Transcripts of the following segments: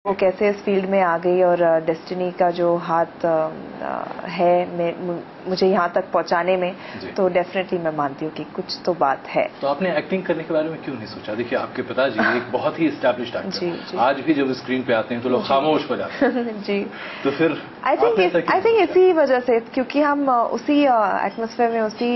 वो कैसे इस फील्ड में आ गई और डेस्टिनी का जो हाथ है मुझे यहाँ तक पहुँचाने में, तो डेफिनेटली मैं मानती हूँ कि कुछ तो बात है। तो आपने एक्टिंग करने के बारे में क्यों नहीं सोचा? देखिए, आपके पिताजी एक बहुत ही एस्टैब्लिश्ड एक्टर, आज भी जब स्क्रीन पे आते हैं तो लोग खामोश हो जाते हैं। जी। तो फिर आई थिंक इसी वजह से, क्योंकि हम उसी एटमॉस्फेयर में, उसी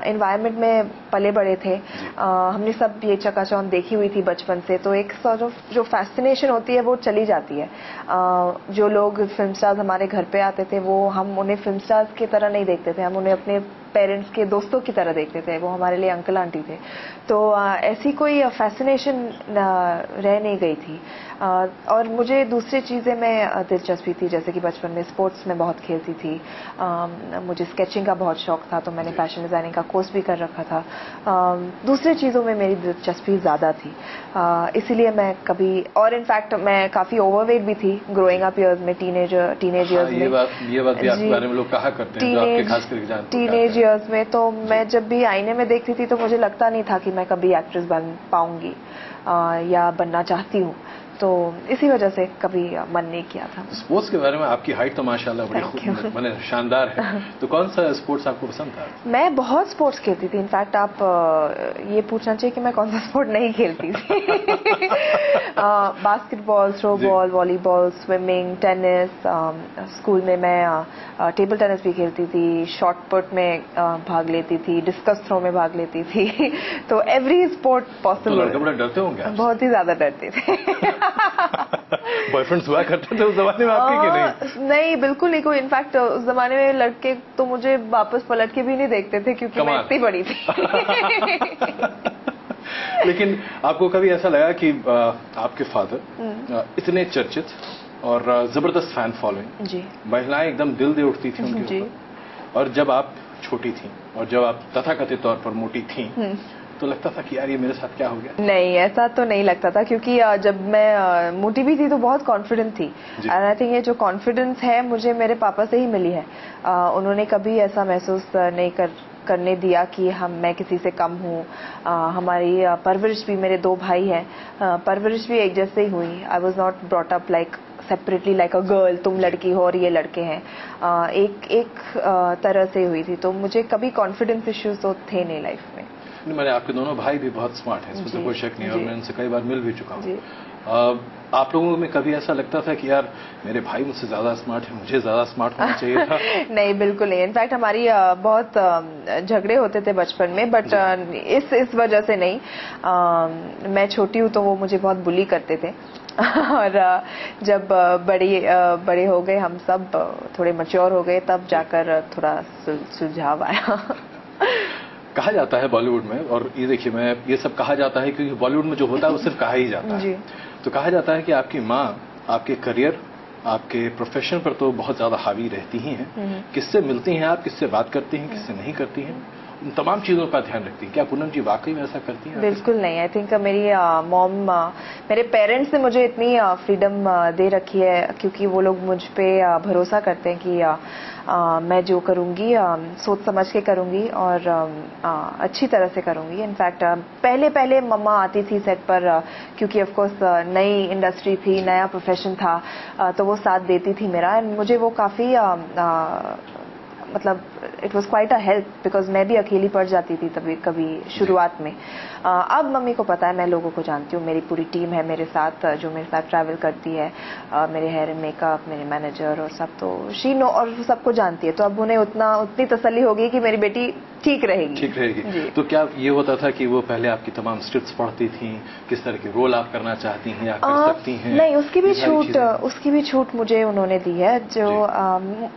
एनवायरनमेंट में पले बड़े थे। हमने सब ये चकाचौंध देखी हुई थी बचपन से, तो एक सॉर्ट ऑफ जो फैसिनेशन होती है वो चली जाती है। जो लोग फिल्म स्टार्स हमारे घर पे आते थे, वो हम उन्हें फिल्म स्टार्स की तरह नहीं देखते थे, हम उन्हें अपने पेरेंट्स के दोस्तों की तरह देखते थे। वो हमारे लिए अंकल आंटी थे। तो ऐसी कोई फैसिनेशन रह नहीं गई थी। और मुझे दूसरी चीज़ें में दिलचस्पी थी, जैसे कि बचपन में स्पोर्ट्स में बहुत खेलती थी। मुझे स्केचिंग का बहुत शौक था, तो मैंने फैशन डिज़ाइनिंग का कोर्स भी कर रखा था। दूसरी चीज़ों में मेरी दिलचस्पी ज़्यादा थी, इसीलिए मैं कभी, और इनफैक्ट मैं काफ़ी ओवरवेट भी थी ग्रोइंग अप ईयर्स में, टीनेज ईयर्स में। ये बात भी आपके बारे में लोग कहा करते हैं, जो आपके खास करके जानते हैं। टीनेज ईयर्स में तो मैं जब भी आईने में देखती थी तो मुझे लगता नहीं था कि मैं कभी एक्ट्रेस बन पाऊंगी या बनना चाहती हूँ, तो इसी वजह से कभी मन नहीं किया था। स्पोर्ट्स के बारे में, आपकी हाइट तो माशाल्लाह बड़ी माने शानदार है। तो कौन सा स्पोर्ट्स आपको पसंद था? मैं बहुत स्पोर्ट्स खेलती थी। इनफैक्ट आप ये पूछना चाहिए कि मैं कौन सा स्पोर्ट नहीं खेलती थी। Basketball, throwball, volleyball, swimming, tennis. School में मैं टेबल टेनिस भी खेलती थी, शॉट पुट में भाग लेती थी, डिस्कस थ्रो में भाग लेती थी। तो एवरी स्पोर्ट पॉसिबल। तो लड़के बड़ा डरते होंगे आपसे? बहुत ही ज्यादा डरते थे। बॉयफ्रेंड्स हुआ करते थे उस जमाने में आपके कि नहीं? नहीं, बिल्कुल नहीं। कोई इनफैक्ट उस जमाने में लड़के तो मुझे वापस पलट के भी नहीं देखते थे, क्योंकि मैं इतनी बड़ी थी। लेकिन आपको कभी ऐसा लगा कि आपके फादर इतने चर्चित और जबरदस्त फैन फॉलोइंग, जी, महिलाएं एकदम दिल दे उठती थी उनके ऊपर, और जब आप छोटी थी और जब आप तथाकथित तौर पर मोटी थी, तो लगता था कि यार ये मेरे साथ क्या हो गया? नहीं, ऐसा तो नहीं लगता था, क्योंकि जब मैं मोटी भी थी तो बहुत कॉन्फिडेंट थी। एंड आई थिंक ये जो कॉन्फिडेंस है मुझे मेरे पापा से ही मिली है। उन्होंने कभी ऐसा महसूस नहीं करने दिया कि मैं किसी से कम हूँ। हमारी परवरिश भी, मेरे 2 भाई हैं, परवरिश भी एक जैसे ही हुई। I was not brought up like separately like a girl, तुम लड़की हो और ये लड़के हैं। एक तरह से हुई थी, तो मुझे कभी कॉन्फिडेंस इश्यूज तो थे नहीं लाइफ में। मैंने, आपके दोनों भाई भी बहुत स्मार्ट हैं, इसमें तो कोई शक नहीं है, और मैं उनसे कई बार मिल भी चुका हूँ। आप लोगों में कभी ऐसा लगता था कि यार मेरे भाई मुझसे ज्यादा स्मार्ट है, मुझे ज्यादा स्मार्ट होना चाहिए था? नहीं, बिल्कुल नहीं। इनफैक्ट हमारी बहुत झगड़े होते थे बचपन में, बट इस वजह से नहीं। मैं छोटी हूँ तो वो मुझे बहुत बुली करते थे। और जब बड़े हो गए, हम सब थोड़े मैच्योर हो गए, तब जाकर थोड़ा सुलझाव आया। कहा जाता है बॉलीवुड में, और ये देखिए, मैं ये सब कहा जाता है क्योंकि बॉलीवुड में जो होता है वो सिर्फ कहा ही जाता है। तो कहा जाता है कि आपकी माँ आपके करियर, आपके प्रोफेशन पर तो बहुत ज्यादा हावी रहती ही हैं। किससे मिलती हैं आप, किससे बात करती हैं, किससे नहीं करती हैं, उन तमाम चीजों का ध्यान रखती हैं? क्या पूनम जी वाकई में ऐसा करती हैं? बिल्कुल नहीं। आई थिंक मेरी मॉम, मेरे पेरेंट्स ने मुझे इतनी फ्रीडम दे रखी है, क्योंकि वो लोग मुझ पे भरोसा करते हैं कि मैं जो करूँगी सोच समझ के करूँगी और अच्छी तरह से करूँगी। इनफैक्ट पहले मम्मा आती थी सेट पर, क्योंकि ऑफ कोर्स नई इंडस्ट्री थी, नया प्रोफेशन था, तो वो साथ देती थी मेरा। एंड मुझे वो काफ़ी मतलब it was quite a help, because मैं भी अकेली पड़ जाती थी कभी शुरुआत में। अब मम्मी को पता है, मैं लोगों को जानती हूँ, मेरी पूरी टीम है मेरे साथ, जो मेरे साथ ट्रैवल करती है, मेरे हेयर एंड मेकअप, मेरे मैनेजर और सब, तो शी नो, और सबको जानती है। तो अब उन्हें उतनी तसल्ली होगी कि मेरी बेटी ठीक रहेगी। तो क्या ये होता था कि वो पहले आपकी तमाम स्क्रिप्ट्स पढ़ती थी, किस तरह के रोल आप करना चाहती हैं या कर सकती हैं? नहीं, उसकी भी छूट मुझे उन्होंने दी है। जो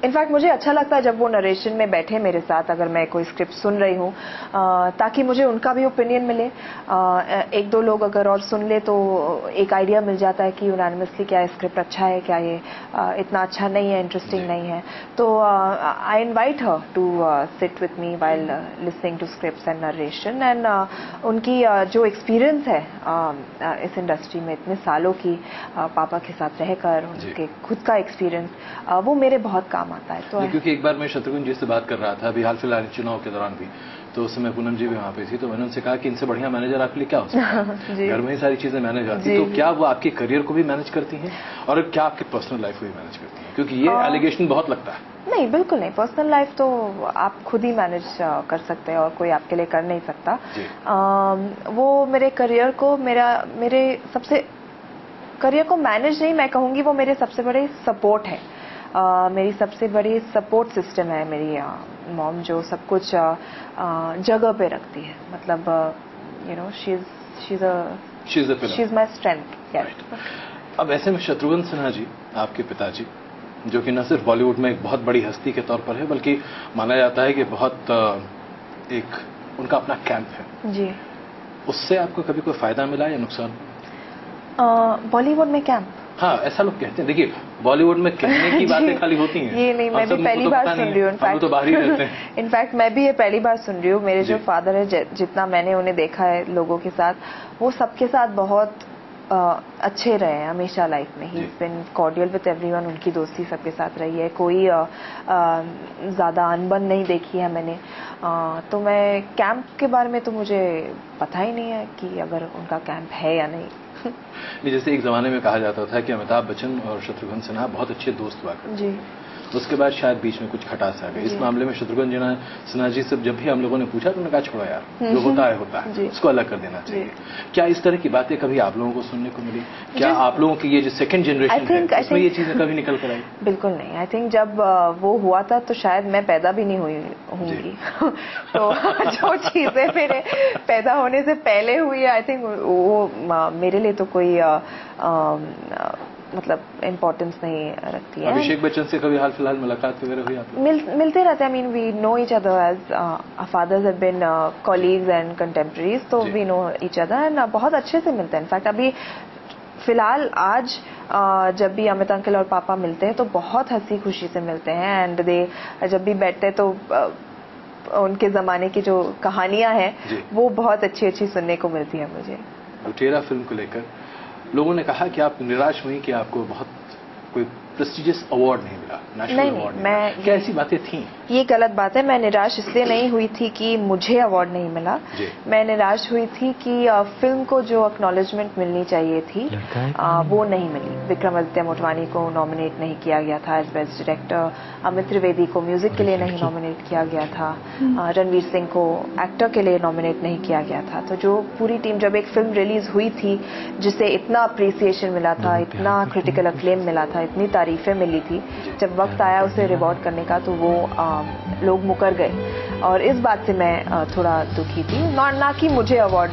इनफैक्ट मुझे अच्छा लगता है जब वो नरेशन में बैठे मेरे साथ, अगर मैं कोई स्क्रिप्ट सुन रही हूँ, ताकि मुझे उनका भी ओपिनियन मिले। 1-2 लोग अगर और सुन ले तो एक आइडिया मिल जाता है कि यूनानिमसली क्या स्क्रिप्ट अच्छा है, क्या ये इतना अच्छा नहीं है, इंटरेस्टिंग नहीं है। तो I invite her to sit with me while listening to scripts and narration. And उनकी जो एक्सपीरियंस है इस इंडस्ट्री में इतने सालों की, पापा के साथ रहकर, उनके खुद का एक्सपीरियंस, वो मेरे बहुत काम आता है। तो क्योंकि एक बार मैं शत्रुघ्न जी से बात कर रहा था अभी हाल फिलहाल चुनाव के दौरान भी, तो उस समय पूनम जी भी वहाँ पे थी, तो मैंने उनसे कहा कि इनसे बढ़िया मैनेजर आपके लिए क्या हो सकता है। घर में ही सारी चीजें मैनेज आती, तो क्या वो आपके करियर को भी मैनेज करती हैं और क्या आपकी पर्सनल लाइफ को भी मैनेज करती हैं, क्योंकि ये एलिगेशन बहुत लगता है। नहीं, बिल्कुल नहीं। पर्सनल लाइफ तो आप खुद ही मैनेज कर सकते हैं और कोई आपके लिए कर नहीं सकता। वो मेरे करियर को मेरे सबसे करियर को मैनेज नहीं मैं कहूँगी, वो मेरे सबसे बड़े सपोर्ट है। मेरी सबसे बड़ी सपोर्ट सिस्टम है मेरी मॉम, जो सब कुछ जगह पे रखती है। मतलब you know she is my strength. अब ऐसे में शत्रुघ्न सिन्हा जी, आपके पिताजी, जो कि न सिर्फ बॉलीवुड में एक बहुत बड़ी हस्ती के तौर पर है, बल्कि माना जाता है कि बहुत एक उनका अपना कैंप है जी, उससे आपको कभी कोई फायदा मिला या नुकसान? बॉलीवुड में कैंप? हाँ, ऐसा लोग कहते हैं। देखिए, बॉलीवुड में कहने की बातें खाली होती हैं, ये नहीं, मैं भी पहली बार सुन रही हूँ। हम तो बाहर ही रहते हैं। इनफैक्ट मैं भी ये पहली बार सुन रही हूँ। मेरे जो फादर है, जितना मैंने उन्हें देखा है लोगों के साथ, वो सबके साथ बहुत अच्छे रहे हैं हमेशा लाइफ में। He is been cordial with everyone. उनकी दोस्ती सबके साथ रही है, कोई ज्यादा अनबन नहीं देखी है मैंने। तो मैं कैंप के बारे में तो मुझे पता ही नहीं है कि अगर उनका कैंप है या नहीं। जैसे एक जमाने में कहा जाता था कि अमिताभ बच्चन और शत्रुघ्न सिन्हा बहुत अच्छे दोस्त हुआ करते जी। उसके बाद शायद बीच में कुछ खटास आ गई। इस मामले में शत्रुघ्न सिन्हा जी से जब भी हम लोगों ने पूछा तो उन्होंने कहा छोड़ो यार, जो होता है उसको अलग कर देना चाहिए। क्या इस तरह की बातें कभी आप लोगों को सुनने को मिली? क्या आप लोगों की ये जो सेकंड जनरेशन है उसमें ये चीजें कभी निकल कर आई? बिल्कुल नहीं। आई थिंक जब वो हुआ था तो शायद मैं पैदा भी नहीं हुई होंगी। तो जो चीजें मेरे पैदा होने से पहले हुई, आई थिंक वो मेरे लिए तो कोई मतलब इम्पोर्टेंस नहीं रखती है। अभिषेक बच्चन से कभी हाल फिलहाल मुलाकात वगैरह हुई आपको? मिलते रहते हैं। I mean we know each other as fathers have been colleagues and contemporaries, तो we know each other and बहुत अच्छे से मिलते हैं। इनफैक्ट अभी फिलहाल आज जब भी अमित अंकल और पापा मिलते हैं तो बहुत हंसी खुशी से मिलते हैं। एंड दे जब भी बैठते हैं तो उनके जमाने की जो कहानियां हैं वो बहुत अच्छी अच्छी सुनने को मिलती है मुझे। लुटेरा फिल्म को लेकर लोगों ने कहा कि आप निराश हुई कि आपको बहुत कोई प्रेस्टिजियस अवार्ड नहीं मिला, नेशनल अवार्ड नहीं। क्या ऐसी बातें थी? ये गलत बात है। मैं निराश इसलिए नहीं हुई थी कि मुझे अवार्ड नहीं मिला। मैं निराश हुई थी कि फिल्म को जो एक्नॉलेजमेंट मिलनी चाहिए थी वो नहीं मिली। विक्रमादित्य मोटवानी को नॉमिनेट नहीं किया गया था as best director. Amit Trivedi को म्यूजिक के लिए नहीं नॉमिनेट किया गया था। रणवीर सिंह को एक्टर के लिए नॉमिनेट नहीं किया गया था। तो जो पूरी टीम, जब एक फिल्म रिलीज हुई थी जिसे इतना अप्रिसिएशन मिला था, इतना क्रिटिकल अक्लेम मिला था, इतनी तारीफें मिली थी, जब वक्त आया उसे रिवॉर्ड करने का तो वो लोग मुकर गए। और इस बात से मैं थोड़ा दुखी थी। ना कि मुझे अवार्ड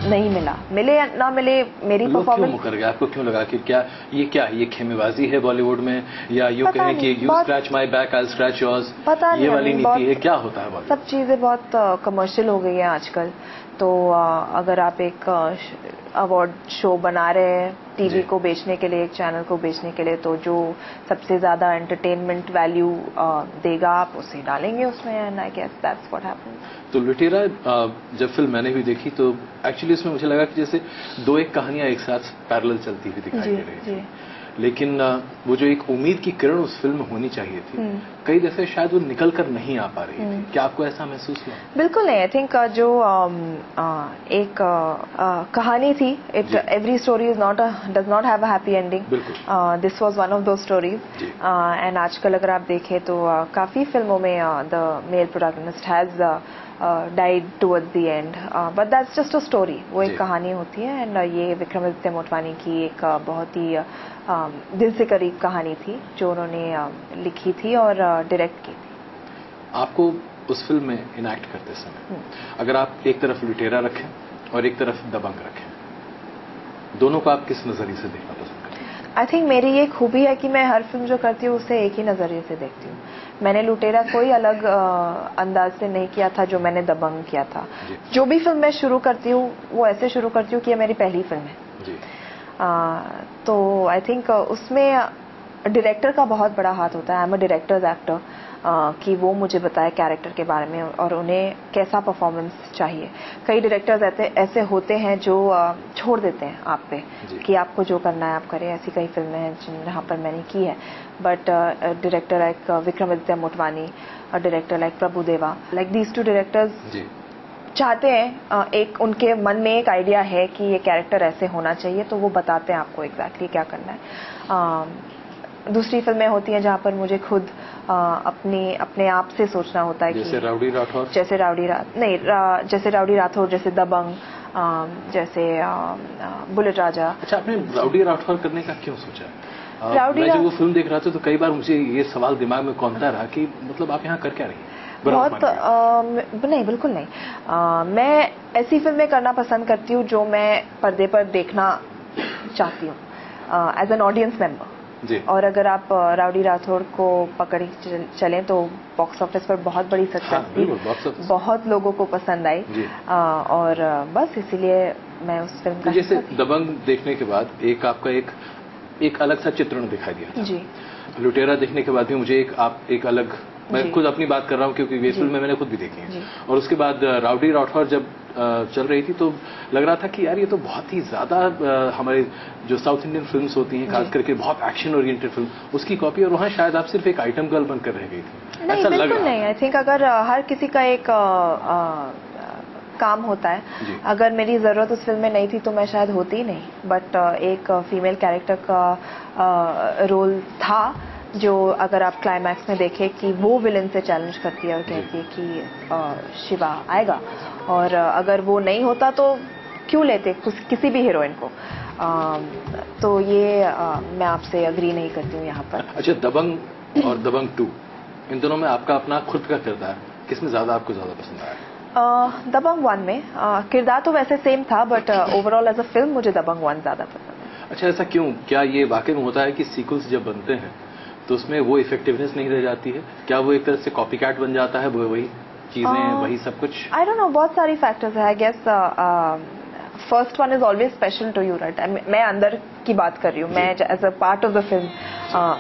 नहीं मिला, मिले या ना मिले, मेरी परफॉर्मेंस। क्यों मुकर गए? आपको क्यों लगा कि क्या ये खेमेबाजी है बॉलीवुड में, या यूं कहें कि you scratch my back I scratch yours, ये वाली नीति है? क्या होता है बॉलीवुड? सब चीजें बहुत कमर्शियल हो गई है आजकल। तो अगर आप एक अवार्ड शो बना रहे हैं टीवी को बेचने के लिए, एक चैनल को बेचने के लिए, तो जो सबसे ज्यादा एंटरटेनमेंट वैल्यू देगा आप उसे डालेंगे उसमें। And I guess that's what happened. तो लुटेरा जब फिल्म मैंने भी देखी तो एक्चुअली उसमें मुझे लगा कि जैसे दो एक कहानियां एक साथ पैरेलल चलती हुई दिखाई दे रही थी। लेकिन वो जो एक उम्मीद की किरण उस फिल्म में होनी चाहिए थी, कई दफे शायद वो निकल कर नहीं आ पा रही थी। क्या आपको ऐसा महसूस हुआ? बिल्कुल नहीं। आई थिंक जो एक कहानी थी, it every story is not does not have a happy ending. This was one of दो स्टोरीज। एंड आजकल अगर आप देखें तो काफी फिल्मों में the male protagonist has died towards the end, but that's just a story। वो एक कहानी होती है। एंड ये विक्रमादित्य मोटवानी की एक बहुत ही दिल से करीब कहानी थी जो उन्होंने लिखी थी और डायरेक्ट की थी। आपको उस फिल्म में इनैक्ट करते समय अगर आप एक तरफ लुटेरा रखें और एक तरफ दबंग रखें, दोनों को आप किस नजरिए से देखना पसंद करें? आई थिंक मेरी ये खूबी है कि मैं हर फिल्म जो करती हूँ उसे एक ही नजरिए से देखती हूँ। मैंने लुटेरा कोई अलग अंदाज से नहीं किया था जो मैंने दबंग किया था। जो भी फिल्म मैं शुरू करती हूँ वो ऐसे शुरू करती हूँ कि ये मेरी पहली फिल्म है। तो आई थिंक उसमें डायरेक्टर का बहुत बड़ा हाथ होता है। I am a directors actor, कि वो मुझे बताए कैरेक्टर के बारे में और उन्हें कैसा परफॉर्मेंस चाहिए। कई डायरेक्टर्स ऐसे होते हैं जो छोड़ देते हैं आप पे कि आपको जो करना है आप करें। ऐसी कई फिल्में हैं जहाँ पर मैंने की है। But director like Vikramaditya Motwani, director like Prabhudeva, like these two directors चाहते हैं, एक उनके मन में एक आइडिया है कि ये कैरेक्टर ऐसे होना चाहिए, तो वो बताते हैं आपको एग्जैक्टली क्या करना है। दूसरी फिल्में होती हैं जहाँ पर मुझे खुद अपने आप से सोचना होता है कि जैसे राउडी राठौर, जैसे राउडी राठौर, जैसे दबंग, जैसे बुलेट राजा। अच्छा, आपने राउडी राठौर करने का क्यों सोचा? मैं जब वो फिल्म देख रहा था तो कई बार मुझे ये सवाल दिमाग में कौंधता रहा कि मतलब आप यहाँ कर क्या रही हैं? नहीं, बिल्कुल नहीं। मैं ऐसी फिल्में करना पसंद करती हूँ जो मैं पर्दे पर देखना चाहती हूँ एज एन ऑडियंस मेंबर। और अगर आप राउडी राठौर को पकड़ चलें तो बॉक्स ऑफिस पर बहुत बड़ी सक्सेस थी, बहुत लोगों को पसंद आई, और बस इसीलिए मैं उस फिल्म का जैसे दबंग देखने के बाद एक आपका एक अलग सा चित्रण दिखाई दिया था। जी। लुटेरा देखने के बाद भी मुझे एक अलग, मैं खुद अपनी बात कर रहा हूँ क्योंकि ये फिल्म मैंने खुद भी देखी है। और उसके बाद राउडी राठौर जब चल रही थी तो लग रहा था कि यार ये तो बहुत ही ज्यादा हमारे जो साउथ इंडियन फिल्म्स होती हैं, खास करके बहुत एक्शन ओरिएंटेड फिल्म, उसकी कॉपी, और वहाँ शायद आप सिर्फ एक आइटम गर्ल बनकर रह गई थी। नहीं, बिल्कुल नहीं। आई थिंक अगर हर किसी का एक काम होता है, अगर मेरी जरूरत उस फिल्म में नहीं थी तो मैं शायद होती ही नहीं, बट एक फीमेल कैरेक्टर का रोल था जो अगर आप क्लाइमैक्स में देखें कि वो विलन से चैलेंज करती है और कहती है कि शिवा आएगा, और अगर वो नहीं होता तो क्यों लेते किसी भी हीरोइन को। तो ये मैं आपसे अग्री नहीं करती हूँ यहाँ पर। अच्छा, दबंग और दबंग 2, इन दोनों में आपका अपना खुद का किरदार किसमें आपको ज्यादा पसंद आया? दबंग 1 में किरदार तो वैसे सेम था, but overall as a film मुझे दबंग 1 ज्यादा पसंद है। अच्छा, ऐसा क्यों? क्या ये वाकई में होता है कि सीक्वल्स जब बनते हैं तो उसमें वो इफेक्टिवनेस नहीं रह जाती है? क्या वो एक तरह से कॉपी कैट बन जाता है, वो वही चीजें वही सब कुछ? आई डोंट नो, बहुत सारी फैक्टर्स है। I guess first one is always special to you, right? मैं अंदर की बात कर रही हूँ, मैं as a part of the film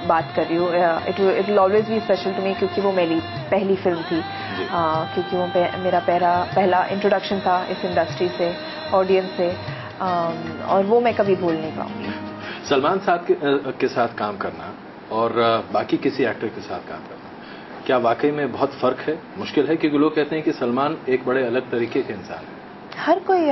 बात कर रही हूँ। It will always be special to me क्योंकि वो मेरी पहली फिल्म थी, क्योंकि वो मेरा पहला इंट्रोडक्शन था इस इंडस्ट्री से, ऑडियंस से, और वो मैं कभी भूल नहीं पाऊंगी। सलमान साहब के साथ काम करना और बाकी किसी एक्टर के साथ काम करना, क्या वाकई में बहुत फर्क है, मुश्किल है? क्योंकि लोग कहते हैं कि सलमान एक बड़े अलग तरीके के इंसान है। हर कोई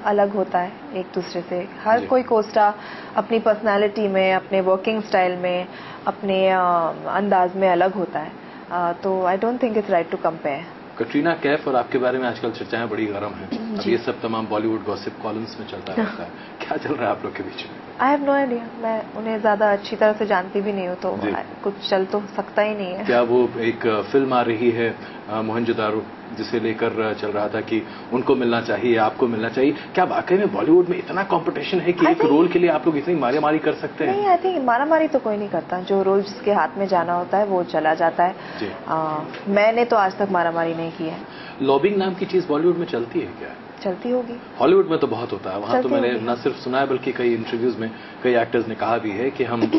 अलग होता है एक दूसरे से, हर कोई कोस्टा अपनी पर्सनालिटी में, अपने वर्किंग स्टाइल में, अपने अंदाज में अलग होता है। तो I don't think it's right to compare. Katrina Kaif और आपके बारे में आजकल चर्चाएं बड़ी गर्म हैं। अब ये सब तमाम बॉलीवुड गॉसिप कॉलम्स में चलता रहता है, क्या चल रहा है आप लोग के बीच में? आई हैव नो आइडिया, मैं उन्हें ज्यादा अच्छी तरह से जानती भी नहीं हूँ, तो कुछ चल तो सकता ही नहीं है। क्या वो एक फिल्म आ रही है मोहनजोदारो, जिसे लेकर चल रहा था कि उनको मिलना चाहिए, आपको मिलना चाहिए, क्या वाकई में बॉलीवुड में इतना कंपटीशन है कि एक रोल के लिए आप लोग इतनी मारामारी कर सकते हैं? नहीं, आई थिंक मारामारी तो कोई नहीं करता, जो रोल जिसके हाथ में जाना होता है वो चला जाता है। मैंने तो आज तक मारामारी नहीं की है। लॉबिंग नाम की चीज बॉलीवुड में चलती है क्या? चलती होगी। हॉलीवुड में तो बहुत होता है, वहां तो मैंने न सिर्फ सुना है बल्कि कई इंटरव्यूज में कई एक्टर्स ने कहा भी है कि हम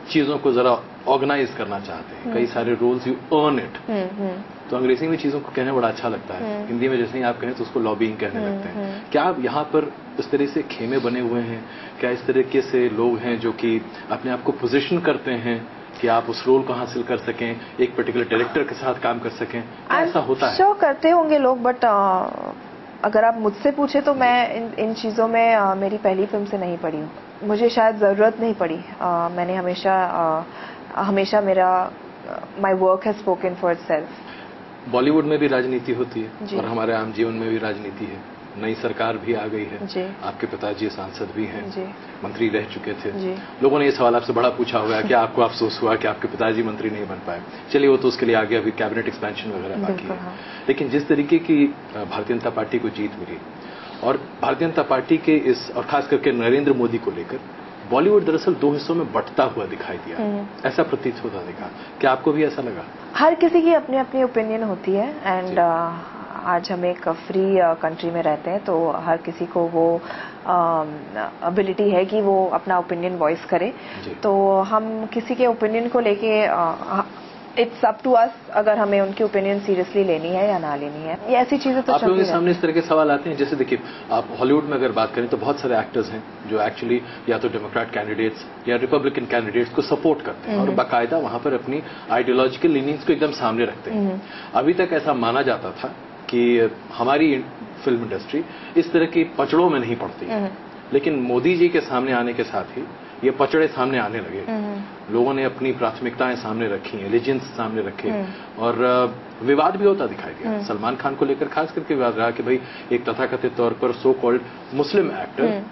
चीजों को जरा ऑर्गेनाइज करना चाहते हैं, कई सारे रोल्स, यू अर्न इट। तो अंग्रेजी में चीजों को कहने बड़ा अच्छा लगता है, हिंदी में जैसे ही आप कहें तो उसको लॉबिंग कहने लगते हैं। क्या आप यहाँ पर इस तरह से खेमे बने हुए हैं? क्या इस तरीके से लोग हैं जो कि अपने आप को पोजिशन करते हैं कि आप उस रोल को हासिल कर सकें, एक पर्टिकुलर डायरेक्टर के साथ काम कर सकें? ऐसा होता है? शो करते होंगे लोग, बट अगर आप मुझसे पूछे तो मैं इन चीज़ों में मेरी पहली फिल्म से नहीं पड़ी हूँ, मुझे शायद ज़रूरत नहीं पड़ी। मैंने हमेशा मेरा my work has spoken for itself. Bollywood में भी राजनीति होती है और हमारे आम जीवन में भी राजनीति है। नई सरकार भी आ गई है, आपके पिताजी सांसद भी हैं, मंत्री रह चुके थे। लोगों ने ये सवाल आपसे बड़ा पूछा हुआ है कि आपको अफसोस हुआ कि आपके पिताजी मंत्री नहीं बन पाए? चलिए, वो तो उसके लिए आगे अभी कैबिनेट एक्सपेंशन वगैरह बाकी है। लेकिन जिस तरीके की भारतीय जनता पार्टी को जीत मिली और भारतीय जनता पार्टी के और खास करके नरेंद्र मोदी को लेकर बॉलीवुड दरअसल दो हिस्सों में बंटता हुआ दिखाई दिया, ऐसा प्रतीत होता दिखा। क्या आपको भी ऐसा लगा? हर किसी की अपनी अपनी ओपिनियन होती है, एंड आज हम एक फ्री कंट्री में रहते हैं, तो हर किसी को वो एबिलिटी है कि वो अपना ओपिनियन वॉइस करे। तो हम किसी के ओपिनियन को लेके इट्स अप टू अस अगर हमें उनकी ओपिनियन सीरियसली लेनी है या ना लेनी है। ये ऐसी चीजें तो आप लोगों के सामने इस तरह के सवाल आते हैं। जैसे देखिए, आप हॉलीवुड में अगर बात करें तो बहुत सारे एक्टर्स हैं जो एक्चुअली या तो डेमोक्रेट कैंडिडेट्स या रिपब्लिकन कैंडिडेट्स को सपोर्ट करते हैं और बाकायदा वहां पर अपनी आइडियोलॉजिकल लीनिंग्स को एकदम सामने रखते हैं। अभी तक ऐसा माना जाता था कि हमारी फिल्म इंडस्ट्री इस तरह की पचड़ों में नहीं पड़ती है। लेकिन मोदी जी के सामने आने के साथ ही ये पचड़े सामने आने लगे। लोगों ने अपनी प्राथमिकताएं सामने रखी, एलिजेंस सामने रखे और विवाद भी होता दिखाई दिया। सलमान खान को लेकर खास करके विवाद रहा कि भाई एक तथाकथित तौर पर सो कॉल्ड मुस्लिम एक्टर